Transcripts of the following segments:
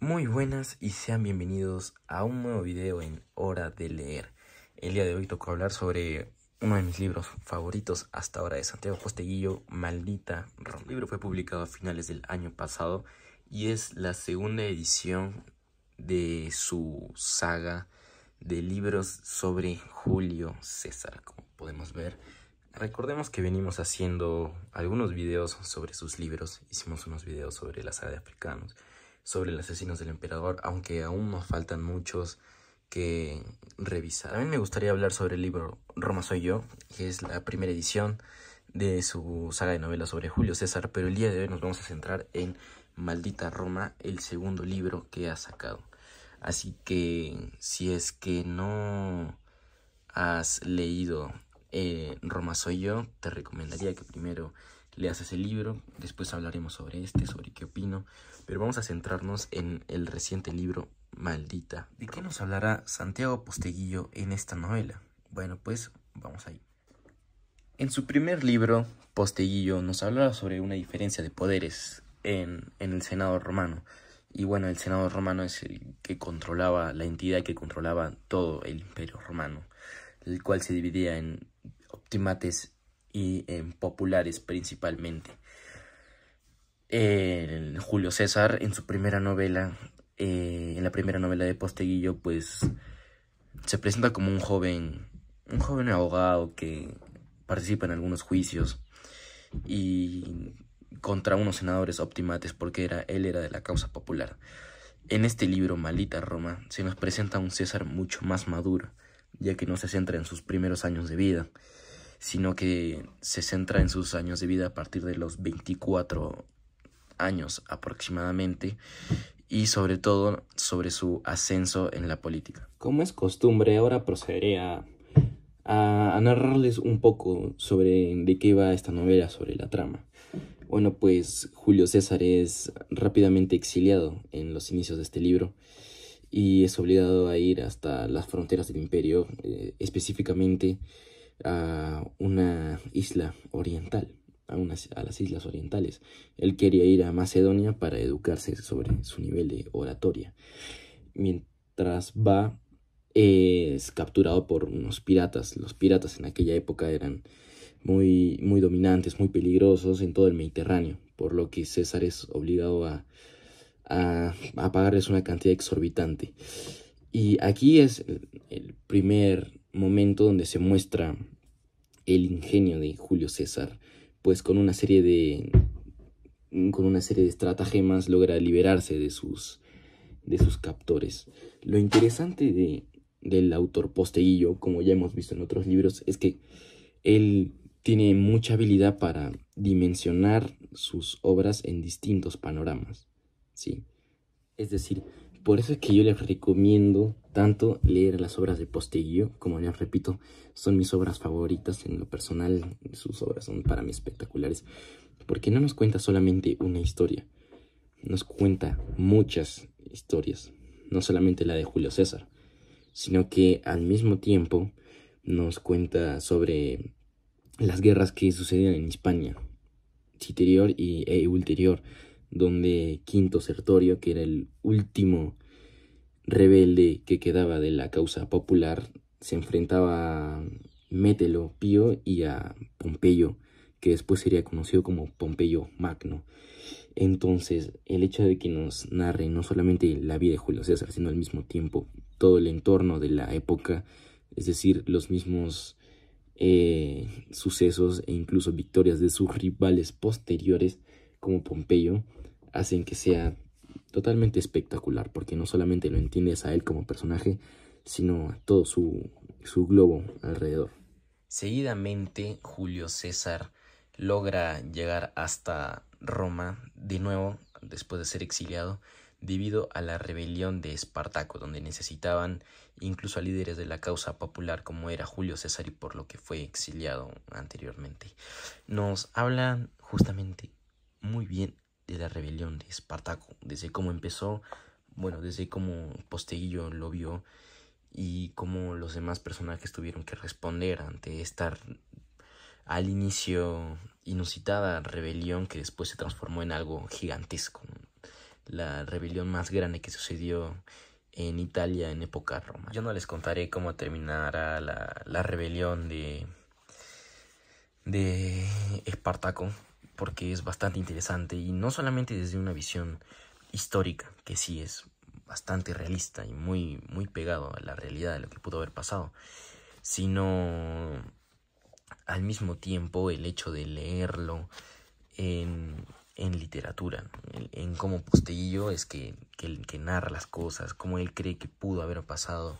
Muy buenas y sean bienvenidos a un nuevo video en Hora de Leer. El día de hoy tocó hablar sobre uno de mis libros favoritos hasta ahora de Santiago Posteguillo, Maldita Roma. El libro fue publicado a finales del año pasado y es la segunda edición de su saga de libros sobre Julio César, como podemos ver. Recordemos que venimos haciendo algunos videos sobre sus libros. Hicimos unos videos sobre la saga de Africanos, sobre los asesinos del emperador, aunque aún nos faltan muchos que revisar. A mí me gustaría hablar sobre el libro Roma soy yo, que es la primera edición de su saga de novelas sobre Julio César, pero el día de hoy nos vamos a centrar en Maldita Roma, el segundo libro que ha sacado. Así que si es que no has leído Roma soy yo, te recomendaría que primero leas ese libro, después hablaremos sobre sobre qué opino, pero vamos a centrarnos en el reciente libro Maldita. ¿De qué nos hablará Santiago Posteguillo en esta novela? Bueno, pues vamos ahí. En su primer libro, Posteguillo nos hablará sobre una diferencia de poderes en el Senado romano. Y bueno, el Senado romano es el que controlaba, la entidad que controlaba todo el Imperio romano, el cual se dividía en optimates y en populares principalmente. Julio César, en su primera novela, en la primera novela de Posteguillo, pues se presenta como un joven abogado que participa en algunos juicios y contra unos senadores optimates porque él era de la causa popular. En este libro, Maldita Roma, se nos presenta un César mucho más maduro, ya que no se centra en sus primeros años de vida, sino que se centra en sus años de vida a partir de los 24 años aproximadamente, y sobre todo sobre su ascenso en la política. Como es costumbre, ahora procederé a narrarles un poco sobre de qué va esta novela, sobre la trama. Bueno, pues Julio César es rápidamente exiliado en los inicios de este libro y es obligado a ir hasta las fronteras del imperio, específicamente a una isla oriental, a las islas orientales. Él quería ir a Macedonia para educarse sobre su nivel de oratoria. Mientras va, es capturado por unos piratas. Los piratas en aquella época eran muy dominantes, muy peligrosos en todo el Mediterráneo, por lo que César es obligado a pagarles una cantidad exorbitante. Y aquí es el primer momento donde se muestra el ingenio de Julio César, pues con una serie de estratagemas logra liberarse de sus captores. Lo interesante del autor Posteguillo, como ya hemos visto en otros libros, es que él tiene mucha habilidad para dimensionar sus obras en distintos panoramas, ¿sí? Es decir, por eso es que yo les recomiendo tanto leer las obras de Posteguillo. Como les repito, son mis obras favoritas en lo personal. Sus obras son para mí espectaculares, porque no nos cuenta solamente una historia, nos cuenta muchas historias, no solamente la de Julio César, sino que al mismo tiempo nos cuenta sobre las guerras que sucedían en Hispania, Citerior e Ulterior, donde Quinto Sertorio, que era el último rebelde que quedaba de la causa popular, se enfrentaba a Mételo Pío y a Pompeyo, que después sería conocido como Pompeyo Magno. Entonces, el hecho de que nos narre no solamente la vida de Julio César, sino al mismo tiempo todo el entorno de la época, es decir, los mismos sucesos e incluso victorias de sus rivales posteriores como Pompeyo, hacen que sea totalmente espectacular, porque no solamente lo entiendes a él como personaje, sino a todo su globo alrededor. Seguidamente, Julio César logra llegar hasta Roma de nuevo, después de ser exiliado, debido a la rebelión de Espartaco, donde necesitaban incluso a líderes de la causa popular como era Julio César, y por lo que fue exiliado anteriormente. Nos hablan justamente muy bien de la rebelión de Espartaco, desde cómo empezó, bueno, desde cómo Posteguillo lo vio y cómo los demás personajes tuvieron que responder ante esta al inicio inusitada rebelión que después se transformó en algo gigantesco. la rebelión más grande que sucedió en Italia en época romana. Yo no les contaré cómo terminará la rebelión de Espartaco, porque es bastante interesante y no solamente desde una visión histórica, que sí es bastante realista y muy pegado a la realidad de lo que pudo haber pasado, sino al mismo tiempo el hecho de leerlo en literatura, en cómo Posteguillo es que narra las cosas, cómo él cree que pudo haber pasado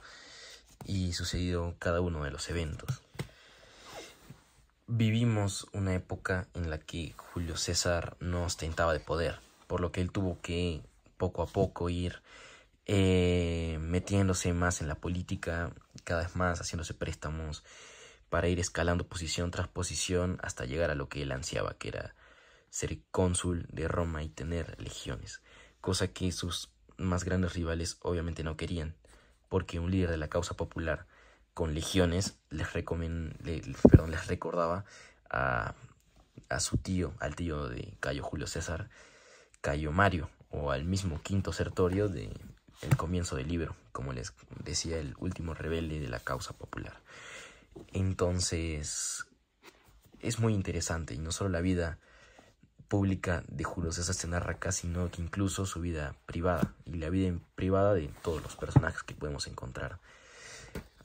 y sucedido cada uno de los eventos. Vivimos una época en la que Julio César no ostentaba de poder, por lo que él tuvo que poco a poco ir metiéndose más en la política, cada vez más haciéndose préstamos para ir escalando posición tras posición hasta llegar a lo que él ansiaba, que era ser cónsul de Roma y tener legiones, cosa que sus más grandes rivales obviamente no querían, porque un líder de la causa popular con legiones les recordaba a su tío, al tío de Cayo Julio César, Cayo Mario, o al mismo Quinto Sertorio de el comienzo del libro, como les decía, el último rebelde de la causa popular. Entonces es muy interesante, y no solo la vida pública de Julio César se narra acá, sino que incluso su vida privada y la vida privada de todos los personajes que podemos encontrar.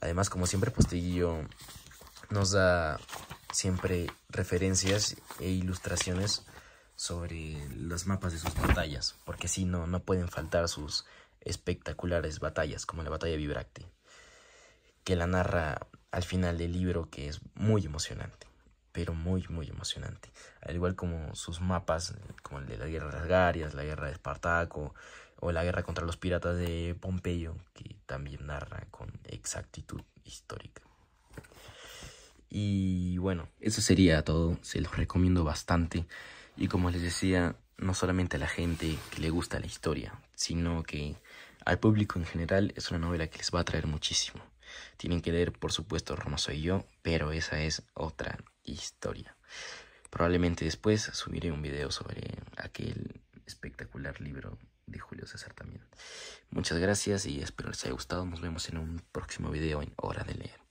Además, como siempre, Posteguillo nos da siempre referencias e ilustraciones sobre los mapas de sus batallas, porque si no pueden faltar sus espectaculares batallas, como la batalla de Bibracte, que la narra al final del libro, que es muy emocionante, pero muy emocionante, al igual como sus mapas, como el de la guerra de las Garias, la guerra de Espartaco o la guerra contra los piratas de Pompeyo, que también narra con exactitud histórica. Y bueno, eso sería todo, se los recomiendo bastante. Y como les decía, no solamente a la gente que le gusta la historia, sino que al público en general es una novela que les va a atraer muchísimo. Tienen que leer, por supuesto, Roma soy yo, pero esa es otra historia. Probablemente después subiré un video sobre aquel espectacular libro de Julio César también. Muchas gracias y espero les haya gustado. Nos vemos en un próximo video en Hora de Leer.